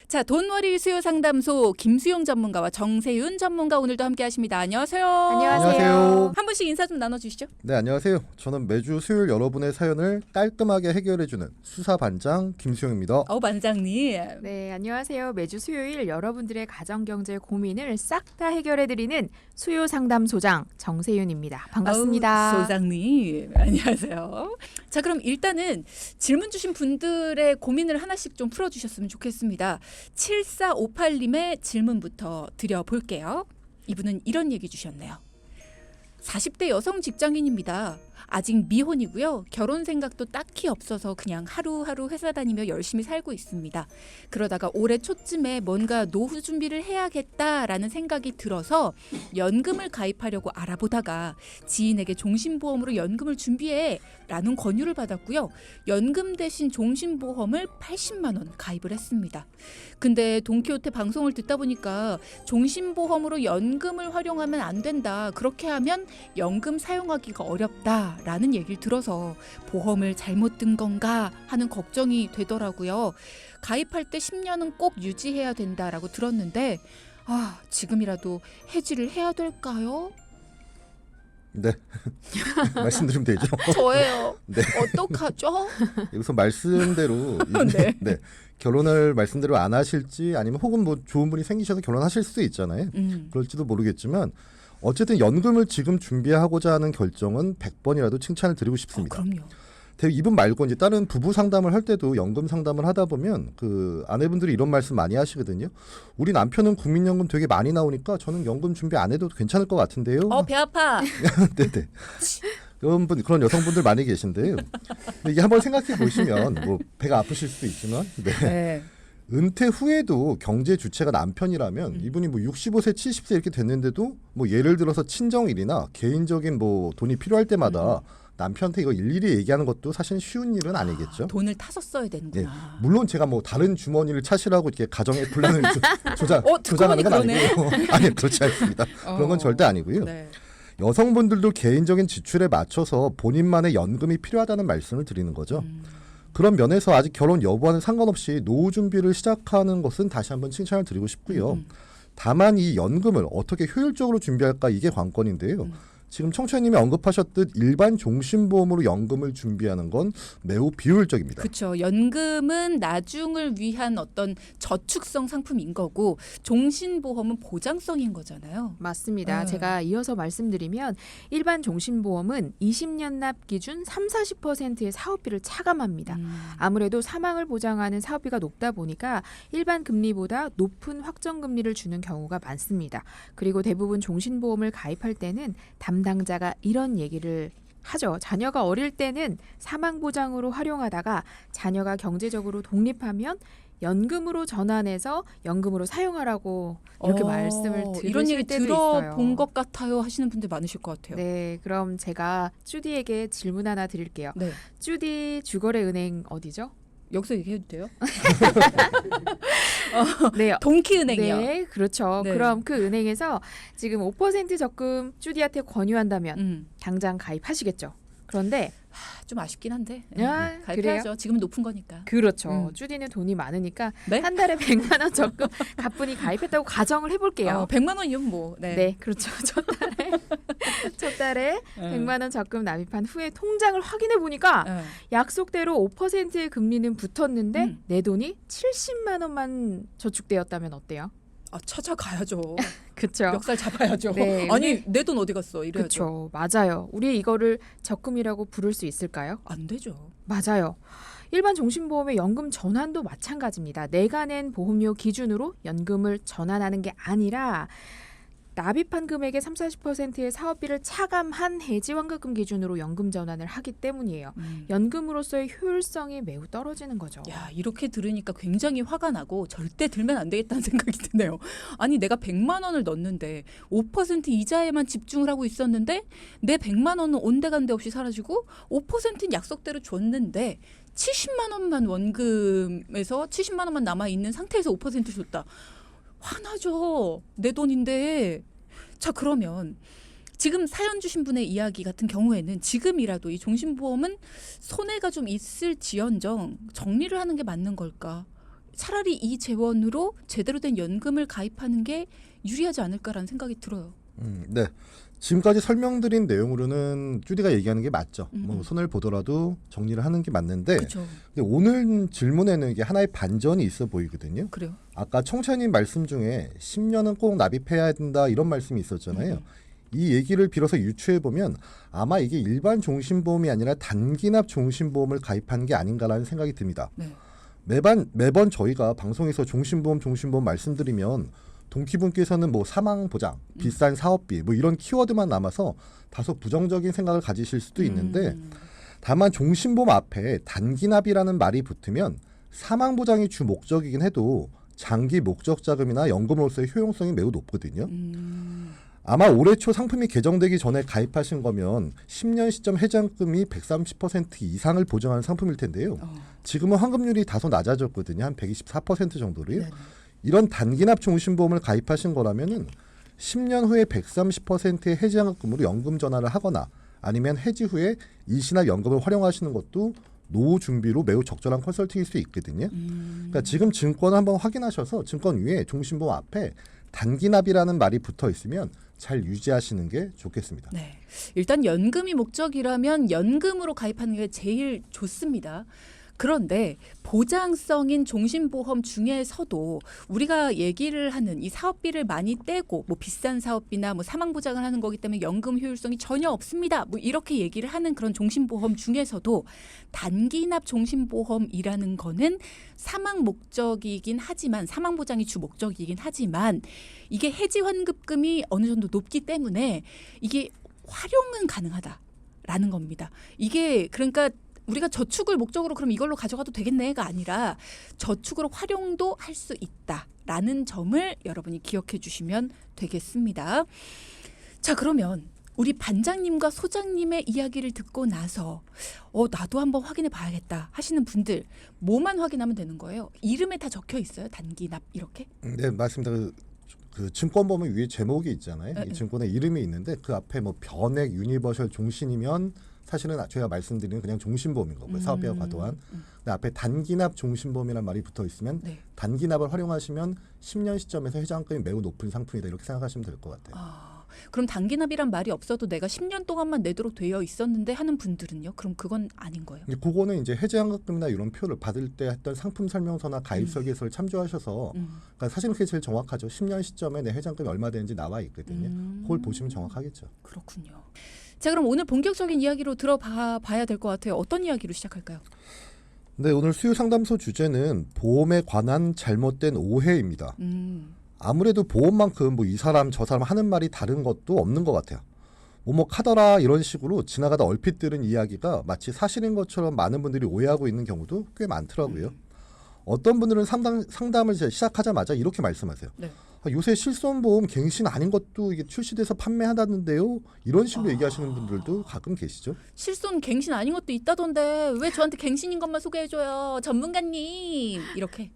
자, 돈벌이 수요 상담소 김수용 전문가와 정세윤 전문가 오늘도 함께 하십니다. 안녕하세요. 안녕하세요. 한 분씩 인사 좀 나눠주시죠. 네, 안녕하세요. 저는 매주 수요일 여러분의 사연을 깔끔하게 해결해주는 수사반장 김수용입니다. 반장님. 네, 안녕하세요. 매주 수요일 여러분들의 가정경제 고민을 싹 다 해결해드리는 수요상담소장 정세윤입니다. 반갑습니다. 소장님. 안녕하세요. 자, 그럼 일단은 질문 주신 분들의 고민을 하나씩 좀 풀어주셨으면 좋겠습니다. 7458님의 질문부터 드려볼게요. 이분은 이런 얘기 주셨네요. 40대 여성 직장인입니다. 아직 미혼이고요. 결혼 생각도 딱히 없어서 그냥 하루하루 회사 다니며 열심히 살고 있습니다. 그러다가 올해 초쯤에 뭔가 노후 준비를 해야겠다라는 생각이 들어서 연금을 가입하려고 알아보다가 지인에게 종신보험으로 연금을 준비해 라는 권유를 받았고요. 연금 대신 종신보험을 80만 원 가입을 했습니다. 근데 돈키호테 방송을 듣다 보니까 종신보험으로 연금을 활용하면 안 된다. 그렇게 하면 연금 사용하기가 어렵다. 라는 얘기를 들어서 보험을 잘못 든 건가 하는 걱정이 되더라고요. 가입할 때 10년은 꼭 유지해야 된다라고 들었는데 지금이라도 해지를 해야 될까요? 네, 말씀드리면 되죠. 저예요. 네. 어떡하죠? 여기서 말씀대로 네. 결혼을 말씀대로 안 하실지 아니면 혹은 뭐 좋은 분이 생기셔서 결혼하실 수도 있잖아요. 그럴지도 모르겠지만 어쨌든 연금을 지금 준비하고자 하는 결정은 100번이라도 칭찬을 드리고 싶습니다. 그럼요. 이분 말고 이제 다른 부부 상담을 할 때도 연금 상담을 하다 보면 그 아내분들이 이런 말씀 많이 하시거든요. 우리 남편은 국민연금 되게 많이 나오니까 저는 연금 준비 안 해도 괜찮을 것 같은데요. 배 아파. 네네. 그런 여성분들 많이 계신데요. 근데 이게 한번 생각해 보시면 뭐 배가 아프실 수도 있지만 네. 은퇴 후에도 경제 주체가 남편이라면 이분이 뭐 65세, 70세 이렇게 됐는데도 뭐 예를 들어서 친정일이나 개인적인 뭐 돈이 필요할 때마다 남편한테 이거 일일이 얘기하는 것도 사실 쉬운 일은 아니겠죠. 돈을 타서 써야 되는구나. 네. 물론 제가 뭐 다른 주머니를 차시라고 이렇게 가정의 분란을 듣고 조장하는 건 보니 아니고요. 아니 그렇지 않습니다. 그런 건 절대 아니고요. 네. 여성분들도 개인적인 지출에 맞춰서 본인만의 연금이 필요하다는 말씀을 드리는 거죠. 그런 면에서 아직 결혼 여부와는 상관없이 노후 준비를 시작하는 것은 다시 한번 칭찬을 드리고 싶고요. 다만 이 연금을 어떻게 효율적으로 준비할까 이게 관건인데요. 지금 청취자님이 언급하셨듯 일반 종신보험으로 연금을 준비하는 건 매우 비효율적입니다. 그렇죠. 연금은 나중을 위한 어떤 저축성 상품인 거고 종신보험은 보장성인 거잖아요. 맞습니다. 제가 이어서 말씀드리면 일반 종신보험은 20년 납 기준 30-40%의 사업비를 차감합니다. 아무래도 사망을 보장하는 사업비가 높다 보니까 일반 금리보다 높은 확정금리를 주는 경우가 많습니다. 그리고 대부분 종신보험을 가입할 때는 담당자가 이런 얘기를 하죠. 자녀가 어릴 때는 사망보장으로 활용하다가 자녀가 경제적으로 독립하면 연금으로 전환해서 연금으로 사용하라고 이렇게 말씀을 들으실 이런 얘기 때도 있어요. 들어본 것 같아요 하시는 분들 많으실 것 같아요. 네, 그럼 제가 쭈디에게 질문 하나 드릴게요. 네. 쭈디 주거래 은행 어디죠? 여기서 얘기해도 돼요? 네, 동키은행이요. 네, 그렇죠. 네. 그럼 그 은행에서 지금 5% 적금 쭈디한테 권유한다면 당장 가입하시겠죠. 그런데 좀 아쉽긴 한데 그래요? 가입해야죠. 지금 높은 거니까. 그렇죠. 쭈디는 돈이 많으니까 네? 한 달에 100만 원 적금 가뿐히 가입했다고 가정을 해볼게요. 100만 원이면 뭐. 네, 그렇죠. 첫 달에 100만 원 적금 납입한 후에 통장을 확인해 보니까 약속대로 5%의 금리는 붙었는데 내 돈이 70만 원만 저축되었다면 어때요? 찾아가야죠. 그렇죠. 멱살 잡아야죠. 네, 아니 내 돈 어디 갔어? 이래야죠. 그렇죠. 맞아요. 우리 이거를 적금이라고 부를 수 있을까요? 안 되죠. 맞아요. 일반 종신보험의 연금 전환도 마찬가지입니다. 내가 낸 보험료 기준으로 연금을 전환하는 게 아니라 납입한 금액의 30-40%의 사업비를 차감한 해지환급금 기준으로 연금 전환을 하기 때문이에요. 연금으로서의 효율성이 매우 떨어지는 거죠. 야, 이렇게 들으니까 굉장히 화가 나고 절대 들면 안 되겠다는 생각이 드네요. 아니 내가 100만 원을 넣었는데 5% 이자에만 집중을 하고 있었는데 내 100만 원은 온데간데 없이 사라지고 5%는 약속대로 줬는데 70만 원만 원금에서 70만 원만 남아있는 상태에서 5% 줬다. 화나죠. 내 돈인데. 자, 그러면 지금 사연 주신 분의 이야기 같은 경우에는 지금이라도 이 종신보험은 손해가 좀 있을지언정 정리를 하는 게 맞는 걸까? 차라리 이 재원으로 제대로 된 연금을 가입하는 게 유리하지 않을까라는 생각이 들어요. 네. 지금까지 설명드린 내용으로는 쭈디가 얘기하는 게 맞죠. 뭐 손을 보더라도 정리를 하는 게 맞는데 그렇죠. 근데 오늘 질문에는 이게 하나의 반전이 있어 보이거든요. 그래요. 아까 청취자님 말씀 중에 10년은 꼭 납입해야 된다 이런 말씀이 있었잖아요. 이 얘기를 빌어서 유추해 보면 아마 이게 일반 종신보험이 아니라 단기납 종신보험을 가입한 게 아닌가라는 생각이 듭니다. 네. 매번 저희가 방송에서 종신보험 말씀드리면 동키분께서는 뭐 사망보장, 비싼 사업비 뭐 이런 키워드만 남아서 다소 부정적인 생각을 가지실 수도 있는데 다만 종신보험 앞에 단기납이라는 말이 붙으면 사망보장이 주 목적이긴 해도 장기 목적 자금이나 연금으로서의 효용성이 매우 높거든요. 아마 올해 초 상품이 개정되기 전에 가입하신 거면 10년 시점 해장금이 130% 이상을 보장하는 상품일 텐데요. 지금은 환급률이 다소 낮아졌거든요. 한 124% 정도로요. 네네. 이런 단기납 종신보험을 가입하신 거라면은 10년 후에 130%의 해지환급금으로 연금 전환을 하거나 아니면 해지 후에 일시납 연금을 활용하시는 것도 노후 준비로 매우 적절한 컨설팅일 수 있거든요. 그러니까 지금 증권을 한번 확인하셔서 증권 위에 종신보험 앞에 단기납이라는 말이 붙어 있으면 잘 유지하시는 게 좋겠습니다. 네. 일단 연금이 목적이라면 연금으로 가입하는 게 제일 좋습니다. 그런데 보장성인 종신보험 중에서도 우리가 얘기를 하는 이 사업비를 많이 떼고 뭐 비싼 사업비나 뭐 사망보장을 하는 거기 때문에 연금 효율성이 전혀 없습니다. 뭐 이렇게 얘기를 하는 그런 종신보험 중에서도 단기납 종신보험이라는 거는 사망 목적이긴 하지만 사망보장이 주 목적이긴 하지만 이게 해지환급금이 어느 정도 높기 때문에 이게 활용은 가능하다라는 겁니다. 이게 그러니까 우리가 저축을 목적으로 그럼 이걸로 가져가도 되겠네가 아니라 저축으로 활용도 할 수 있다라는 점을 여러분이 기억해 주시면 되겠습니다. 자, 그러면 우리 반장님과 소장님의 이야기를 듣고 나서 나도 한번 확인해 봐야겠다 하시는 분들 뭐만 확인하면 되는 거예요? 이름에 다 적혀 있어요? 단기납 이렇게? 네, 맞습니다. 그 증권보험 위에 제목이 있잖아요. 이 증권의 이름이 있는데 그 앞에 뭐 변액 유니버셜 종신이면 사실은 저희가 말씀드리는 그냥 종신보험인 거고요. 사업비가 과도한. 근데 앞에 단기납 종신보험이라는 말이 붙어 있으면 네. 단기납을 활용하시면 10년 시점에서 해지환급이 매우 높은 상품이다. 이렇게 생각하시면 될 것 같아요. 그럼 단기납이란 말이 없어도 내가 10년 동안만 내도록 되어 있었는데 하는 분들은요? 그럼 그건 아닌 거예요? 그거는 이제 해지환급금이나 이런 표를 받을 때 했던 상품 설명서나 가입 설계서를 참조하셔서 그러니까 사실은 그게 제일 정확하죠. 10년 시점에 내 해지환급이 얼마 되는지 나와 있거든요. 그걸 보시면 정확하겠죠. 그렇군요. 자, 그럼 오늘 본격적인 이야기로 들어봐야 될 것 같아요. 어떤 이야기로 시작할까요? 네, 오늘 수요 상담소 주제는 보험에 관한 잘못된 오해입니다. 아무래도 보험만큼 뭐 이 사람 저 사람 하는 말이 다른 것도 없는 것 같아요. 뭐 카더라 이런 식으로 지나가다 얼핏 들은 이야기가 마치 사실인 것처럼 많은 분들이 오해하고 있는 경우도 꽤 많더라고요. 어떤 분들은 상담을 시작하자마자 이렇게 말씀하세요. 네. 요새 실손보험 갱신 아닌 것도 이게 출시돼서 판매한다는데요. 이런 식으로 얘기하시는 분들도 가끔 계시죠. 실손 갱신 아닌 것도 있다던데 왜 저한테 갱신인 것만 소개해줘요. 전문가님. 이렇게.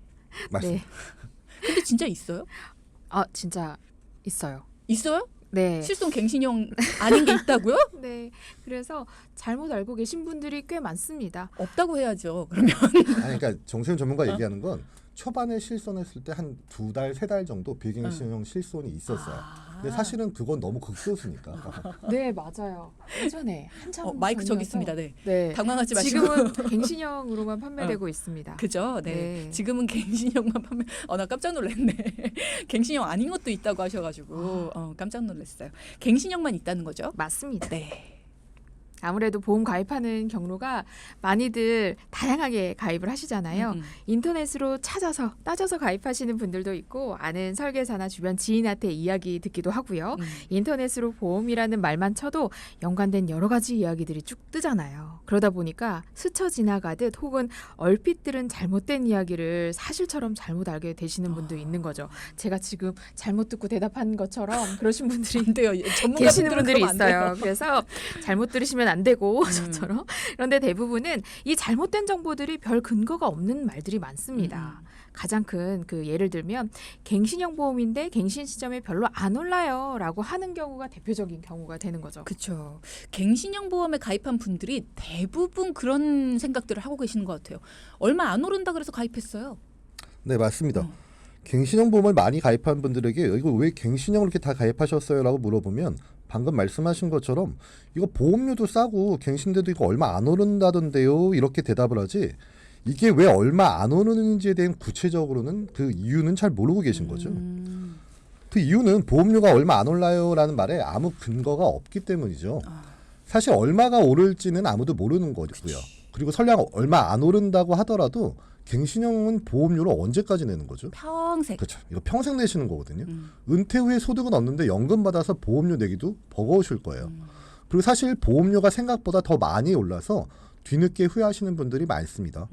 맞습니다. 네. 근데 진짜 있어요? 진짜 있어요. 있어요? 네. 실손 갱신형 아닌 게 있다고요? 네. 그래서 잘못 알고 계신 분들이 꽤 많습니다. 없다고 해야죠. 그러면. 아니, 그러니까 정세윤 전문가 얘기하는 건 초반에 실손했을 때 한 2달, 3달 정도 비갱신형 실손이 있었어요. 근데 사실은 그건 너무 극소수니까. 네, 맞아요. 예전에 한참 마이크 저기 전이어서 있습니다. 네. 네. 당황하지 마시고. 지금은 갱신형으로만 판매되고 있습니다. 그죠? 네. 네. 지금은 갱신형만 판매. 나 깜짝 놀랐네. 갱신형 아닌 것도 있다고 하셔가지고 깜짝 놀랐어요. 갱신형만 있다는 거죠? 맞습니다. 네. 아무래도 보험 가입하는 경로가 많이들 다양하게 가입을 하시잖아요. 인터넷으로 찾아서 따져서 가입하시는 분들도 있고 아는 설계사나 주변 지인한테 이야기 듣기도 하고요. 인터넷으로 보험이라는 말만 쳐도 연관된 여러 가지 이야기들이 쭉 뜨잖아요. 그러다 보니까 스쳐 지나가듯 혹은 얼핏 들은 잘못된 이야기를 사실처럼 잘못 알게 되시는 분도 있는 거죠. 제가 지금 잘못 듣고 대답한 것처럼 그러신 분들이 안 돼요. 계시는 분들이 그러면 안 돼요. 있어요. 그래서 잘못 들으시면 안 되고 저처럼. 그런데 대부분은 이 잘못된 정보들이 별 근거가 없는 말들이 많습니다. 가장 큰 그 예를 들면 갱신형 보험인데 갱신 시점에 별로 안 올라요라고 하는 경우가 대표적인 경우가 되는 거죠. 그렇죠. 갱신형 보험에 가입한 분들이 대부분 그런 생각들을 하고 계시는 것 같아요. 얼마 안 오른다 그래서 가입했어요. 네, 맞습니다. 갱신형 보험을 많이 가입한 분들에게 이거 왜 갱신형을 이렇게 다 가입하셨어요? 라고 물어보면 방금 말씀하신 것처럼 이거 보험료도 싸고 갱신돼도 이거 얼마 안 오른다던데요? 이렇게 대답을 하지 이게 왜 얼마 안 오르는지에 대한 구체적으로는 그 이유는 잘 모르고 계신 거죠. 그 이유는 보험료가 얼마 안 올라요 라는 말에 아무 근거가 없기 때문이죠. 사실 얼마가 오를지는 아무도 모르는 거고요. 그리고 설령 얼마 안 오른다고 하더라도 갱신형은 보험료를 언제까지 내는 거죠? 평생. 그렇죠. 이거 평생 내시는 거거든요. 은퇴 후에 소득은 없는데 연금 받아서 보험료 내기도 버거우실 거예요. 그리고 사실 보험료가 생각보다 더 많이 올라서 뒤늦게 후회하시는 분들이 많습니다.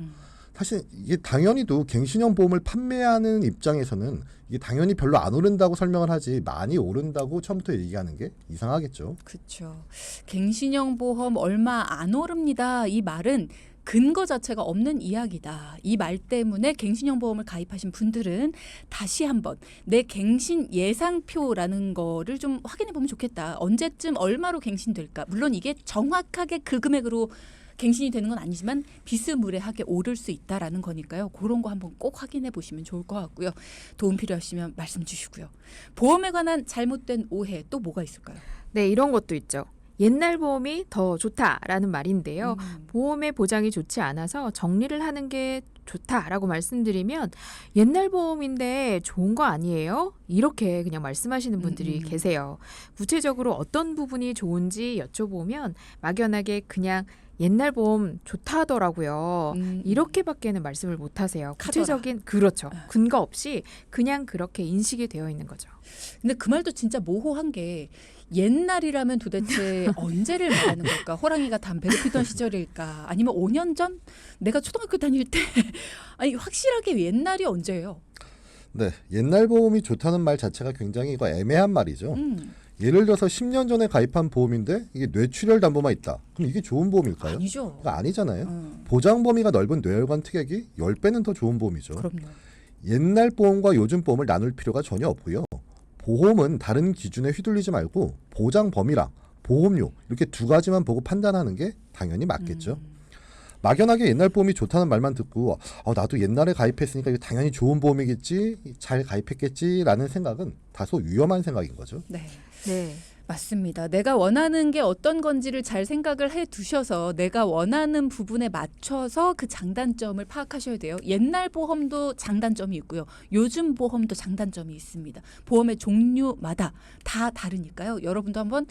사실 이게 당연히도 갱신형 보험을 판매하는 입장에서는 이게 당연히 별로 안 오른다고 설명을 하지 많이 오른다고 처음부터 얘기하는 게 이상하겠죠. 그렇죠. 갱신형 보험 얼마 안 오릅니다. 이 말은 근거 자체가 없는 이야기다. 이 말 때문에 갱신형 보험을 가입하신 분들은 다시 한번 내 갱신 예상표라는 거를 좀 확인해 보면 좋겠다. 언제쯤 얼마로 갱신될까? 물론 이게 정확하게 그 금액으로 갱신이 되는 건 아니지만 비스무리하게 오를 수 있다라는 거니까요. 그런 거 한번 꼭 확인해 보시면 좋을 것 같고요. 도움 필요하시면 말씀 주시고요. 보험에 관한 잘못된 오해 또 뭐가 있을까요? 네, 이런 것도 있죠. 옛날 보험이 더 좋다라는 말인데요. 보험의 보장이 좋지 않아서 정리를 하는 게 좋다라고 말씀드리면 옛날 보험인데 좋은 거 아니에요? 이렇게 그냥 말씀하시는 분들이 계세요. 구체적으로 어떤 부분이 좋은지 여쭤보면 막연하게 그냥 옛날 보험 좋다 하더라고요. 이렇게밖에는 말씀을 못 하세요. 구체적인 그렇죠. 근거 없이 그냥 그렇게 인식이 되어 있는 거죠. 근데 그 말도 진짜 모호한 게 옛날이라면 도대체 언제를 말하는 걸까? 호랑이가 담배를 피던 시절일까? 아니면 5년 전? 내가 초등학교 다닐 때? 아니 확실하게 옛날이 언제예요? 네, 옛날 보험이 좋다는 말 자체가 굉장히 이거 애매한 말이죠. 예를 들어서 10년 전에 가입한 보험인데 이게 뇌출혈 담보만 있다. 그럼 이게 좋은 보험일까요? 아니죠. 그거 아니잖아요. 보장 범위가 넓은 뇌혈관 특약이 10배는 더 좋은 보험이죠. 그럼요. 옛날 보험과 요즘 보험을 나눌 필요가 전혀 없고요. 보험은 다른 기준에 휘둘리지 말고 보장 범위랑 보험료 이렇게 두 가지만 보고 판단하는 게 당연히 맞겠죠. 막연하게 옛날 보험이 좋다는 말만 듣고 나도 옛날에 가입했으니까 이거 당연히 좋은 보험이겠지, 잘 가입했겠지라는 생각은 다소 위험한 생각인 거죠. 네. 네. 맞습니다. 내가 원하는 게 어떤 건지를 잘 생각을 해 두셔서 내가 원하는 부분에 맞춰서 그 장단점을 파악하셔야 돼요. 옛날 보험도 장단점이 있고요. 요즘 보험도 장단점이 있습니다. 보험의 종류마다 다 다르니까요. 여러분도 한번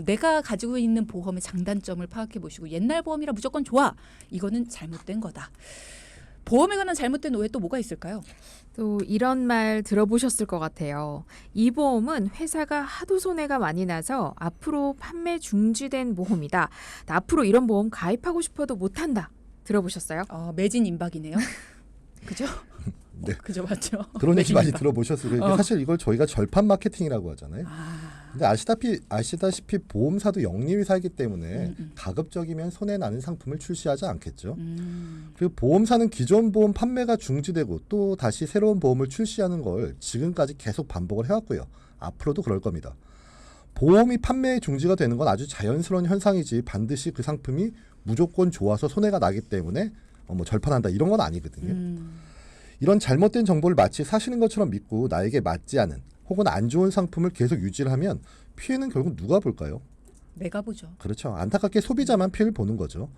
내가 가지고 있는 보험의 장단점을 파악해 보시고 옛날 보험이라 무조건 좋아. 이거는 잘못된 거다. 보험에 관한 잘못된 오해 또 뭐가 있을까요? 또 이런 말 들어보셨을 것 같아요. 이 보험은 회사가 하도 손해가 많이 나서 앞으로 판매 중지된 보험이다. 나 앞으로 이런 보험 가입하고 싶어도 못한다. 들어보셨어요? 매진 임박이네요. 그죠? 네. 그죠, 맞죠? 그런 얘기 매진 많이 임박. 들어보셨을 거예요. 사실 이걸 저희가 절판 마케팅이라고 하잖아요. 근데 아시다시피 보험사도 영리회사이기 때문에 가급적이면 손해 나는 상품을 출시하지 않겠죠. 그리고 보험사는 기존 보험 판매가 중지되고 또 다시 새로운 보험을 출시하는 걸 지금까지 계속 반복을 해왔고요. 앞으로도 그럴 겁니다. 보험이 판매 중지가 되는 건 아주 자연스러운 현상이지 반드시 그 상품이 무조건 좋아서 손해가 나기 때문에 절판한다 이런 건 아니거든요. 이런 잘못된 정보를 마치 사실인 것처럼 믿고 나에게 맞지 않은 혹은 안 좋은 상품을 계속 유지를 하면 피해는 결국 누가 볼까요? 내가 보죠. 그렇죠. 안타깝게 소비자만 피해를 보는 거죠.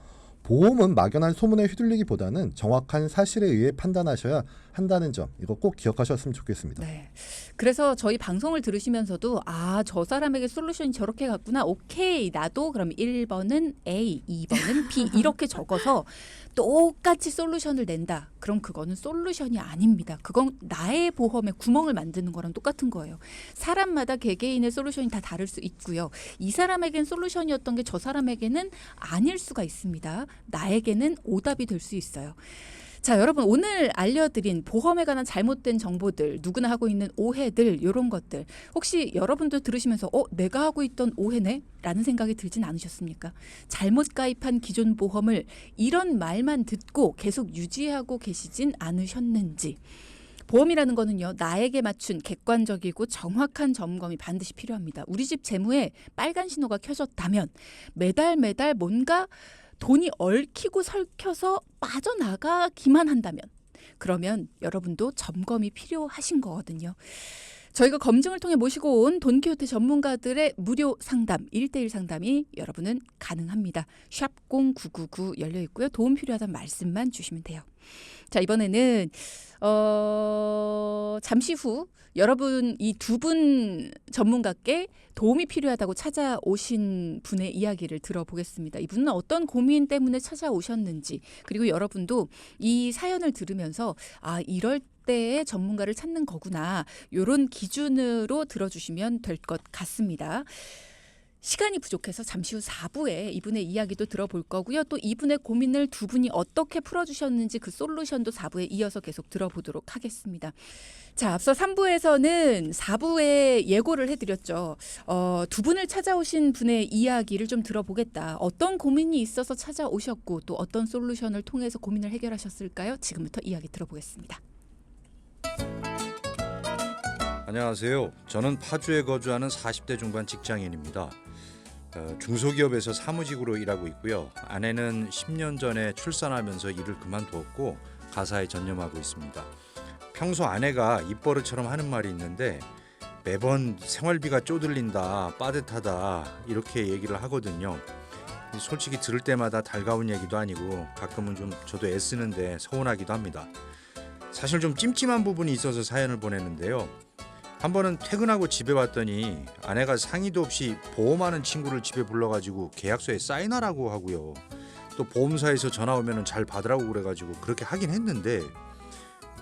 보험은 막연한 소문에 휘둘리기보다는 정확한 사실에 의해 판단하셔야 한다는 점 이거 꼭 기억하셨으면 좋겠습니다. 네. 그래서 저희 방송을 들으시면서도 저 사람에게 솔루션이 저렇게 갔구나. 오케이. 나도 그럼 1번은 A, 2번은 B 이렇게 적어서 똑같이 솔루션을 낸다. 그럼 그거는 솔루션이 아닙니다. 그건 나의 보험에 구멍을 만드는 거랑 똑같은 거예요. 사람마다 개개인의 솔루션이 다 다를 수 있고요. 이 사람에겐 솔루션이었던 게 저 사람에게는 아닐 수가 있습니다. 나에게는 오답이 될 수 있어요. 자, 여러분 오늘 알려드린 보험에 관한 잘못된 정보들, 누구나 하고 있는 오해들 이런 것들 혹시 여러분도 들으시면서 내가 하고 있던 오해네? 라는 생각이 들진 않으셨습니까? 잘못 가입한 기존 보험을 이런 말만 듣고 계속 유지하고 계시진 않으셨는지. 보험이라는 거는요, 나에게 맞춘 객관적이고 정확한 점검이 반드시 필요합니다. 우리 집 재무에 빨간 신호가 켜졌다면 매달 뭔가 돈이 얽히고 설켜서 빠져나가기만 한다면 그러면 여러분도 점검이 필요하신 거거든요. 저희가 검증을 통해 모시고 온 돈키호테 전문가들의 무료 상담, 1대1 상담이 여러분은 가능합니다. 샵 0999 열려 있고요. 도움 필요하다는 말씀만 주시면 돼요. 자, 이번에는 잠시 후 여러분 이 두 분 전문가께 도움이 필요하다고 찾아오신 분의 이야기를 들어보겠습니다. 이분은 어떤 고민 때문에 찾아오셨는지, 그리고 여러분도 이 사연을 들으면서 이럴 때의 전문가를 찾는 거구나, 이런 기준으로 들어주시면 될 것 같습니다. 시간이 부족해서 잠시 후 4부에 이분의 이야기도 들어볼 거고요. 또 이분의 고민을 두 분이 어떻게 풀어주셨는지 그 솔루션도 4부에 이어서 계속 들어보도록 하겠습니다. 자, 앞서 3부에서는 4부에 예고를 해드렸죠. 두 분을 찾아오신 분의 이야기를 좀 들어보겠다. 어떤 고민이 있어서 찾아오셨고 또 어떤 솔루션을 통해서 고민을 해결하셨을까요? 지금부터 이야기 들어보겠습니다. 안녕하세요. 저는 파주에 거주하는 40대 중반 직장인입니다. 중소기업에서 사무직으로 일하고 있고요. 아내는 10년 전에 출산하면서 일을 그만두었고 가사에 전념하고 있습니다. 평소 아내가 입버릇처럼 하는 말이 있는데 매번 생활비가 쪼들린다, 빠듯하다 이렇게 얘기를 하거든요. 솔직히 들을 때마다 달가운 얘기도 아니고 가끔은 좀 저도 애쓰는데 서운하기도 합니다. 사실 좀 찜찜한 부분이 있어서 사연을 보냈는데요. 한 번은 퇴근하고 집에 왔더니 아내가 상의도 없이 보험하는 친구를 집에 불러가지고 계약서에 사인하라고 하고요. 또 보험사에서 전화 오면 잘 받으라고 그래가지고 그렇게 하긴 했는데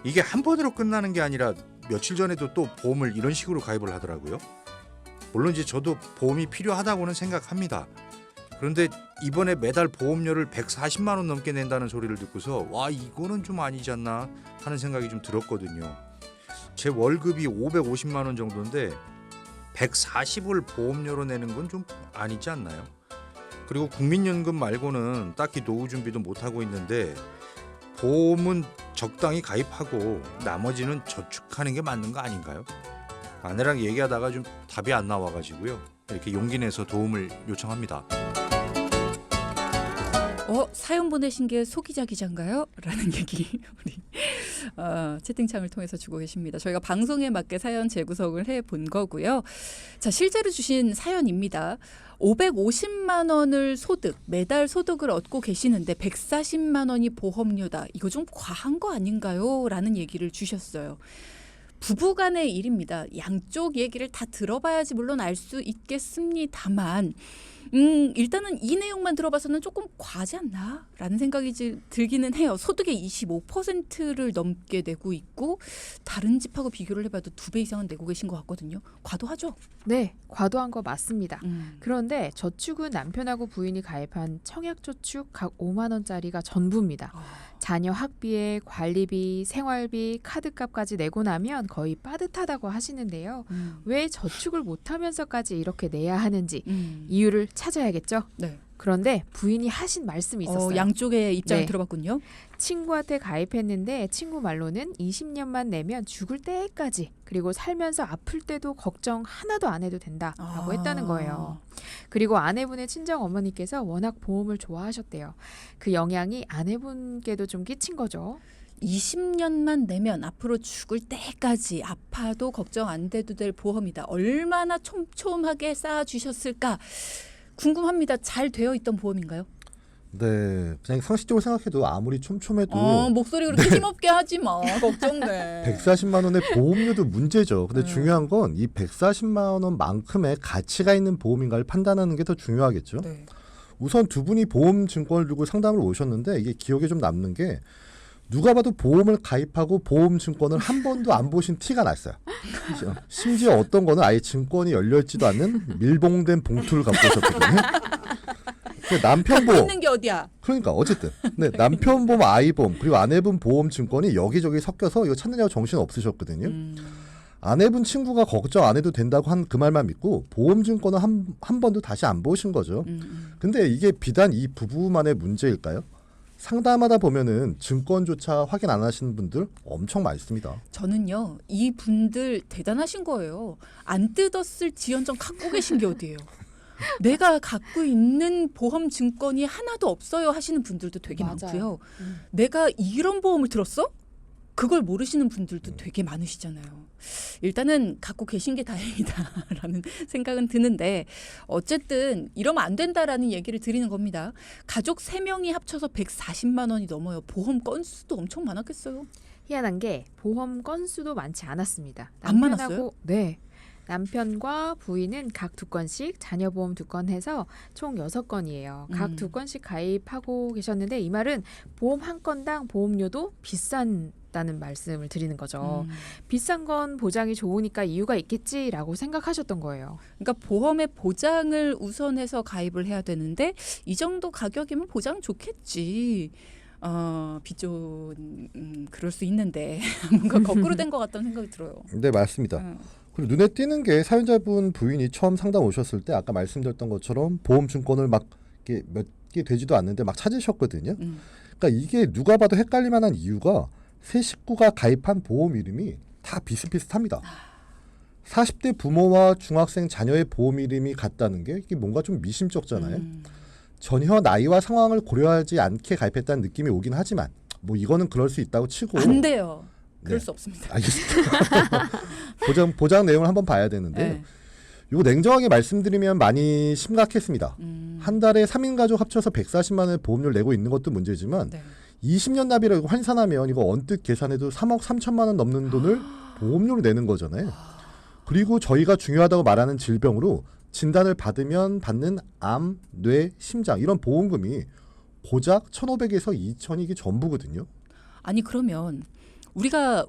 이게 한 번으로 끝나는 게 아니라 며칠 전에도 또 보험을 이런 식으로 가입을 하더라고요. 물론 이제 저도 보험이 필요하다고는 생각합니다. 그런데 이번에 매달 보험료를 140만 원 넘게 낸다는 소리를 듣고서 와, 이거는 좀 아니지 않나 하는 생각이 좀 들었거든요. 제 월급이 550만 원 정도인데 140을 보험료로 내는 건 좀 아니지 않나요? 그리고 국민연금 말고는 딱히 노후 준비도 못하고 있는데 보험은 적당히 가입하고 나머지는 저축하는 게 맞는 거 아닌가요? 아내랑 얘기하다가 좀 답이 안 나와가지고요. 이렇게 용기 내서 도움을 요청합니다. 사연 보내신 게 소기자 기자인가요? 라는 얘기 우리 채팅창을 통해서 주고 계십니다. 저희가 방송에 맞게 사연 재구성을 해본 거고요. 자, 실제로 주신 사연입니다. 550만 원을 매달 소득을 얻고 계시는데 140만 원이 보험료다. 이거 좀 과한 거 아닌가요? 라는 얘기를 주셨어요. 부부간의 일입니다. 양쪽 얘기를 다 들어봐야지 물론 알 수 있겠습니다만 일단은 이 내용만 들어봐서는 조금 과하지 않나? 라는 생각이 들기는 해요. 소득의 25%를 넘게 내고 있고 다른 집하고 비교를 해봐도 2배 이상은 내고 계신 것 같거든요. 과도하죠? 네, 과도한 거 맞습니다. 음. 그런데 저축은 남편하고 부인이 가입한 청약저축 각 5만 원짜리가 전부입니다. 자녀 학비에 관리비, 생활비, 카드값까지 내고 나면 거의 빠듯하다고 하시는데요. 왜 저축을 못하면서까지 이렇게 내야 하는지 이유를 찾아야겠죠. 네. 그런데 부인이 하신 말씀이 있었어요. 양쪽의 입장을 네. 들어봤군요. 친구한테 가입했는데 친구 말로는 20년만 내면 죽을 때까지 그리고 살면서 아플 때도 걱정 하나도 안 해도 된다라고 했다는 거예요. 그리고 아내분의 친정 어머니께서 워낙 보험을 좋아하셨대요. 그 영향이 아내분께도 좀 끼친 거죠. 20년만 내면 앞으로 죽을 때까지 아파도 걱정 안 돼도 될 보험이다. 얼마나 촘촘하게 쌓아주셨을까 궁금합니다. 잘 되어 있던 보험인가요? 네, 그냥 상식적으로 생각해도 아무리 촘촘해도 목소리 그렇게 힘없게 하지 마. 걱정돼. 140만 원의 보험료도 문제죠. 근데 중요한 건 이 140만 원만큼의 가치가 있는 보험인가를 판단하는 게 더 중요하겠죠. 네. 우선 두 분이 보험 증권을 들고 상담을 오셨는데 이게 기억에 좀 남는 게 누가 봐도 보험을 가입하고 보험 증권을 한 번도 안 보신 티가 났어요. 심지어 어떤 거는 아예 증권이 열려있지도 않는 밀봉된 봉투를 갖고 오셨거든요. 남편 보험 있는 게 어디야? 그러니까 어쨌든 네, 남편 보험, 아이 보험 그리고 아내분 보험 증권이 여기저기 섞여서 이거 찾느냐고 정신 없으셨거든요. 아내분 친구가 걱정 안 해도 된다고 한 그 말만 믿고 보험 증권은 한 번도 다시 안 보신 거죠. 근데 이게 비단 이 부부만의 문제일까요? 상담하다 보면은 증권조차 확인 안 하시는 분들 엄청 많습니다. 저는요, 이 분들 대단하신 거예요. 안 뜯었을 지연정 갖고 계신 게 어디예요? 내가 갖고 있는 보험 증권이 하나도 없어요 하시는 분들도 되게 맞아요. 많고요. 내가 이런 보험을 들었어? 그걸 모르시는 분들도 되게 많으시잖아요. 일단은 갖고 계신 게 다행이다라는 생각은 드는데 어쨌든 이러면 안 된다라는 얘기를 드리는 겁니다. 가족 3명이 합쳐서 140만 원이 넘어요. 보험 건수도 엄청 많았겠어요. 희한한 게 보험 건수도 많지 않았습니다. 안 많았어요? 네. 남편과 부인은 각 2건씩 자녀 보험 2건 해서 총 6건이에요. 각 2건씩 가입하고 계셨는데 이 말은 보험 한 건당 보험료도 비싼다는 말씀을 드리는 거죠. 비싼 건 보장이 좋으니까 이유가 있겠지라고 생각하셨던 거예요. 그러니까 보험의 보장을 우선해서 가입을 해야 되는데 이 정도 가격이면 보장 좋겠지. 비존 그럴 수 있는데 뭔가 거꾸로 된 것 같다는 생각이 들어요. 네, 맞습니다. 그리고 눈에 띄는 게 사연자분 부인이 처음 상담 오셨을 때 아까 말씀드렸던 것처럼 보험 증권을 막 몇 개 되지도 않는데 막 찾으셨거든요. 그러니까 이게 누가 봐도 헷갈릴 만한 이유가 세 식구가 가입한 보험 이름이 다 비슷비슷합니다. 40대 부모와 중학생 자녀의 보험 이름이 같다는 게 이게 뭔가 좀 미심쩍잖아요. 전혀 나이와 상황을 고려하지 않게 가입했다는 느낌이 오긴 하지만 뭐 이거는 그럴 수 있다고 치고 안 돼요. 그럴 네. 수 없습니다. 알겠습니다. 보장 내용을 한번 봐야 되는데요. 네. 이거 냉정하게 말씀드리면 많이 심각했습니다. 한 달에 3인 가족 합쳐서 140만 원의 보험료를 내고 있는 것도 문제지만 네. 20년 납이라고 환산하면 이거 언뜻 계산해도 3억 3천만 원 넘는 돈을 보험료로 내는 거잖아요. 그리고 저희가 중요하다고 말하는 질병으로 진단을 받으면 받는 암, 뇌, 심장 이런 보험금이 고작 1,500에서 2,000이 이게 전부거든요. 아니 그러면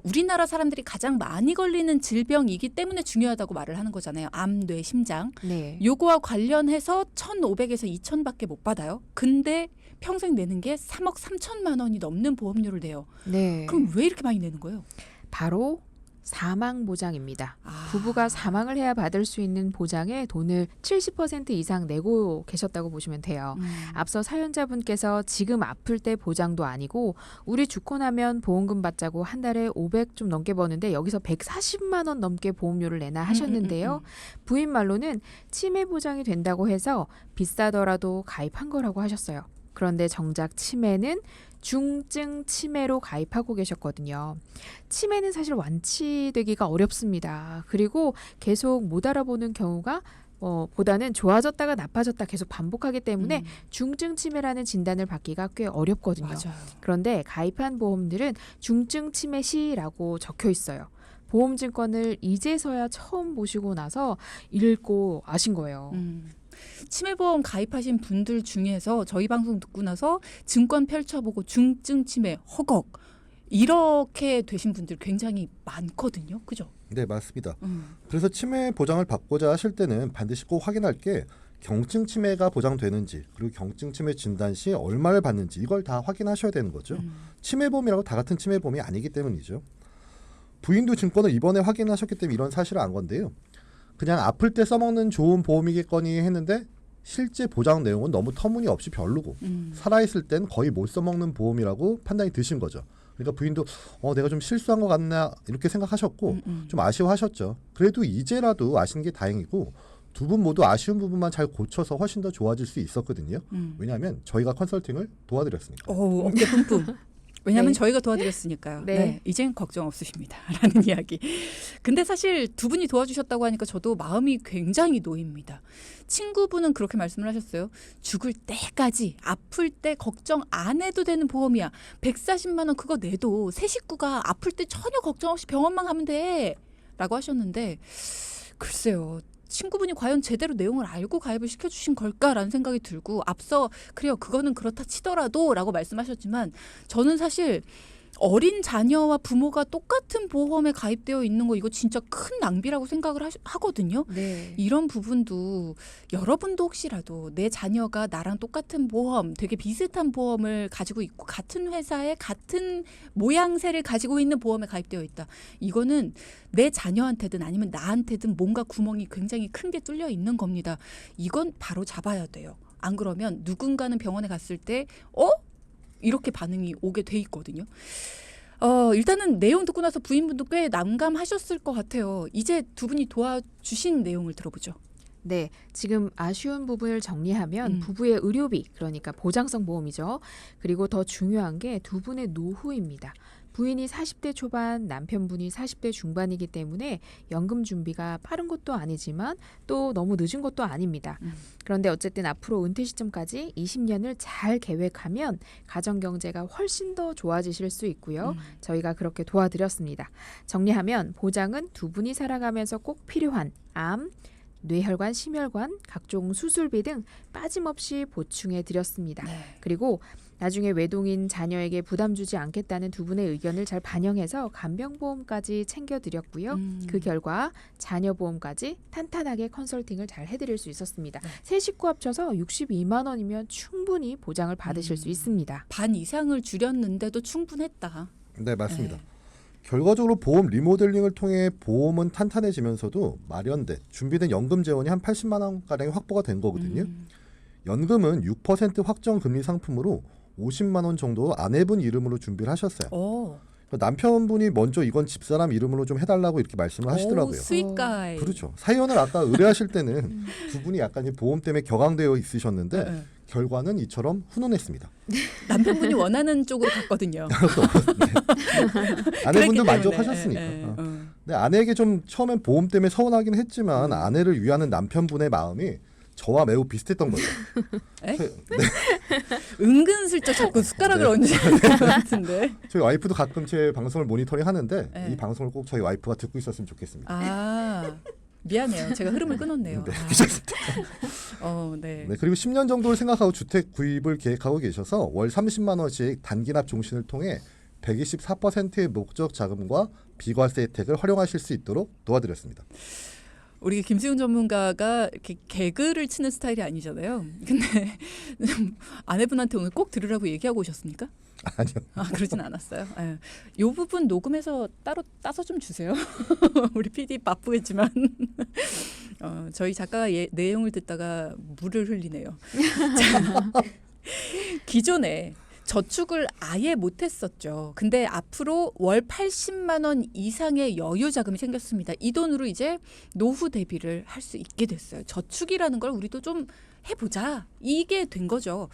우리나라 사람들이 가장 많이 걸리는 질병이기 때문에 중요하다고 말을 하는 거잖아요. 암, 뇌, 심장. 네. 요거와 관련해서 1,500에서 2,000밖에 못 받아요. 근데 평생 내는 게 3억 3천만 원이 넘는 보험료를 내요. 네. 그럼 왜 이렇게 많이 내는 거예요? 바로 사망 보장입니다. 부부가 사망을 해야 받을 수 있는 보장에 돈을 70% 이상 내고 계셨다고 보시면 돼요. 앞서 사연자분께서 지금 아플 때 보장도 아니고 우리 죽고 나면 보험금 받자고 한 달에 500 좀 넘게 버는데 여기서 140만 원 넘게 보험료를 내나 하셨는데요. 부인 말로는 치매 보장이 된다고 해서 비싸더라도 가입한 거라고 하셨어요. 그런데 정작 치매는 중증 치매로 가입하고 계셨거든요. 치매는 사실 완치되기가 어렵습니다. 그리고 계속 못 알아보는 경우가 보다는 좋아졌다가 나빠졌다 계속 반복하기 때문에 중증 치매라는 진단을 받기가 꽤 어렵거든요. 맞아요. 그런데 가입한 보험들은 중증 치매 시라고 적혀 있어요. 보험증권을 이제서야 처음 보시고 나서 읽고 아신 거예요. 치매보험 가입하신 분들 중에서 저희 방송 듣고 나서 증권 펼쳐보고 중증 치매 허걱 이렇게 되신 분들 굉장히 많거든요. 그죠? 네, 맞습니다. 그래서 치매 보장을 받고자 하실 때는 반드시 꼭 확인할 게 경증 치매가 보장되는지 그리고 경증 치매 진단 시 얼마를 받는지 이걸 다 확인하셔야 되는 거죠. 치매보험이라고 다 같은 치매보험이 아니기 때문이죠. 부인도 증권을 이번에 확인하셨기 때문에 이런 사실을 안 건데요. 그냥 아플 때 써먹는 좋은 보험이겠거니 했는데 실제 보장 내용은 너무 터무니없이 별로고 살아있을 땐 거의 못 써먹는 보험이라고 판단이 드신 거죠. 그러니까 부인도 내가 좀 실수한 것 같나 이렇게 생각하셨고 좀 아쉬워하셨죠. 그래도 이제라도 아신 게 다행이고 두 분 모두 아쉬운 부분만 잘 고쳐서 훨씬 더 좋아질 수 있었거든요. 왜냐하면 저희가 컨설팅을 도와드렸으니까. 어깨 뿜뿜. 왜냐하면 네. 저희가 도와드렸으니까요. 네. 이젠 걱정 없으십니다. 라는 이야기. 근데 사실 두 분이 도와주셨다고 하니까 저도 마음이 굉장히 놓입니다. 친구분은 그렇게 말씀을 하셨어요. 죽을 때까지 아플 때 걱정 안 해도 되는 보험이야. 140만 원 그거 내도 세 식구가 아플 때 전혀 걱정 없이 병원만 가면 돼. 라고 하셨는데 글쎄요. 친구분이 과연 제대로 내용을 알고 가입을 시켜주신 걸까라는 생각이 들고 앞서 그래요 그거는 그렇다 치더라도 라고 말씀하셨지만 저는 사실 어린 자녀와 부모가 똑같은 보험에 가입되어 있는 거 이거 진짜 큰 낭비라고 생각을 하거든요. 네. 이런 부분도 여러분도 혹시라도 내 자녀가 나랑 똑같은 보험 되게 비슷한 보험을 가지고 있고 같은 회사에 같은 모양새를 가지고 있는 보험에 가입되어 있다. 이거는 내 자녀한테든 아니면 나한테든 뭔가 구멍이 굉장히 큰 게 뚫려 있는 겁니다. 이건 바로 잡아야 돼요. 안 그러면 누군가는 병원에 갔을 때 이렇게 반응이 오게 돼 있거든요. 일단은 내용 듣고 나서 부인분도 꽤 난감하셨을 것 같아요. 이제 두 분이 도와주신 내용을 들어보죠. 네, 지금 아쉬운 부분을 정리하면 부부의 의료비, 그러니까 보장성 보험이죠. 그리고 더 중요한 게 두 분의 노후입니다. 부인이 40대 초반, 남편분이 40대 중반이기 때문에 연금 준비가 빠른 것도 아니지만 또 너무 늦은 것도 아닙니다. 그런데 어쨌든 앞으로 은퇴 시점까지 20년을 잘 계획하면 가정 경제가 훨씬 더 좋아지실 수 있고요. 저희가 그렇게 도와드렸습니다. 정리하면 보장은 두 분이 살아가면서 꼭 필요한 암, 뇌혈관, 심혈관, 각종 수술비 등 빠짐없이 보충해 드렸습니다. 네. 그리고 나중에 외동인 자녀에게 부담 주지 않겠다는 두 분의 의견을 잘 반영해서 간병보험까지 챙겨드렸고요. 그 결과 자녀보험까지 탄탄하게 컨설팅을 잘 해드릴 수 있었습니다. 세 식구 합쳐서 62만 원이면 충분히 보장을 받으실 수 있습니다. 반 이상을 줄였는데도 충분했다. 네, 맞습니다. 네. 결과적으로 보험 리모델링을 통해 보험은 탄탄해지면서도 마련된 준비된 연금 재원이 한 80만 원 가량이 확보가 된 거거든요. 연금은 6% 확정 금리 상품으로 50만 원 정도 아내분 이름으로 준비를 하셨어요. 오. 남편분이 먼저 이건 집사람 이름으로 좀 해달라고 이렇게 말씀을 하시더라고요. 스윗가이. 그렇죠. 사연을 아까 의뢰하실 때는 두 분이 약간 이 보험 때문에 격앙되어 있으셨는데 네. 결과는 이처럼 훈훈했습니다. 남편분이 원하는 쪽으로 갔거든요. 아내분도 그랬기 만족하셨으니까. 때문에. 근데 아내에게 좀 처음엔 보험 때문에 서운하긴 했지만 아내를 위하는 남편분의 마음이 저와 매우 비슷했던 거죠. 에? 네. 은근슬쩍 자꾸 숟가락을 네. 얹는 것 같은데. 저희 와이프도 가끔 제 방송을 모니터링 하는데 네. 이 방송을 꼭 저희 와이프가 듣고 있었으면 좋겠습니다. 아, 미안해요. 제가 흐름을 끊었네요. 네, 아. 괜찮습니다. 네. 네, 그리고 10년 정도를 생각하고 주택 구입을 계획하고 계셔서 월 30만 원씩 단기납 종신을 통해 124%의 목적 자금과 비과세 혜택을 활용하실 수 있도록 도와드렸습니다. 우리 김수훈 전문가가 이렇게 개그를 치는 스타일이 아니잖아요. 근데 아내분한테 오늘 꼭 들으라고 얘기하고 오셨습니까? 아니요. 아, 그러진 않았어요. 이 부분 녹음해서 따로 따서 좀 주세요. 우리 PD 바쁘겠지만 저희 작가가 내용을 듣다가 물을 흘리네요. 자, 기존에 저축을 아예 못했었죠. 근데 앞으로 월 80만 원 이상의 여유 자금이 생겼습니다. 이 돈으로 이제 노후 대비를 할 수 있게 됐어요. 저축이라는 걸 우리도 좀 해보자. 이게 된 거죠.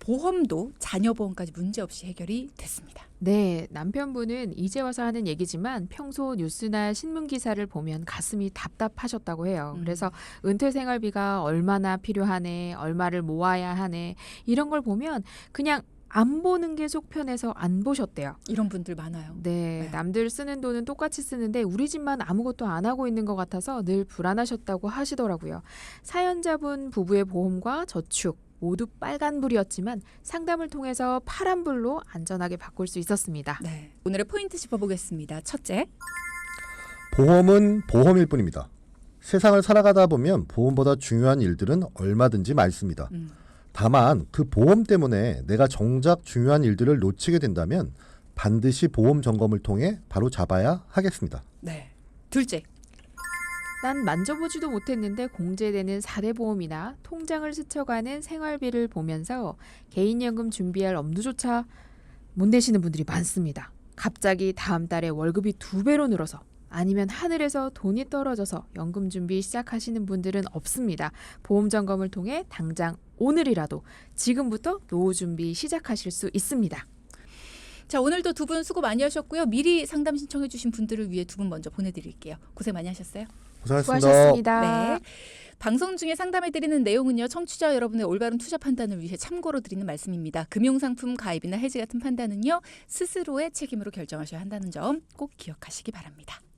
보험도 자녀보험까지 문제없이 해결이 됐습니다. 네, 남편분은 이제 와서 하는 얘기지만 평소 뉴스나 신문 기사를 보면 가슴이 답답하셨다고 해요. 그래서 은퇴 생활비가 얼마나 필요하네, 얼마를 모아야 하네 이런 걸 보면 그냥 안 보는 게 속 편해서 안 보셨대요. 이런 분들 많아요. 네, 남들 쓰는 돈은 똑같이 쓰는데 우리 집만 아무것도 안 하고 있는 것 같아서 늘 불안하셨다고 하시더라고요. 사연자분 부부의 보험과 저축 모두 빨간불이었지만 상담을 통해서 파란불로 안전하게 바꿀 수 있었습니다. 네, 오늘의 포인트 짚어보겠습니다. 첫째, 보험은 보험일 뿐입니다. 세상을 살아가다 보면 보험보다 중요한 일들은 얼마든지 많습니다. 다만 그 보험 때문에 내가 정작 중요한 일들을 놓치게 된다면 반드시 보험 점검을 통해 바로 잡아야 하겠습니다. 네, 둘째, 난 만져보지도 못했는데 공제되는 4대 보험이나 통장을 스쳐가는 생활비를 보면서 개인연금 준비할 엄두조차 못 내시는 분들이 많습니다. 갑자기 다음 달에 월급이 2배로 늘어서 아니면 하늘에서 돈이 떨어져서 연금 준비 시작하시는 분들은 없습니다. 보험 점검을 통해 당장 오늘이라도 지금부터 노후 준비 시작하실 수 있습니다. 자, 오늘도 두 분 수고 많이 하셨고요. 미리 상담 신청해 주신 분들을 위해 두 분 먼저 보내드릴게요. 고생 많이 하셨어요. 고생하셨습니다. 수고하셨습니다. 네. 방송 중에 상담해드리는 내용은요. 청취자 여러분의 올바른 투자 판단을 위해 참고로 드리는 말씀입니다. 금융상품 가입이나 해지 같은 판단은요. 스스로의 책임으로 결정하셔야 한다는 점 꼭 기억하시기 바랍니다.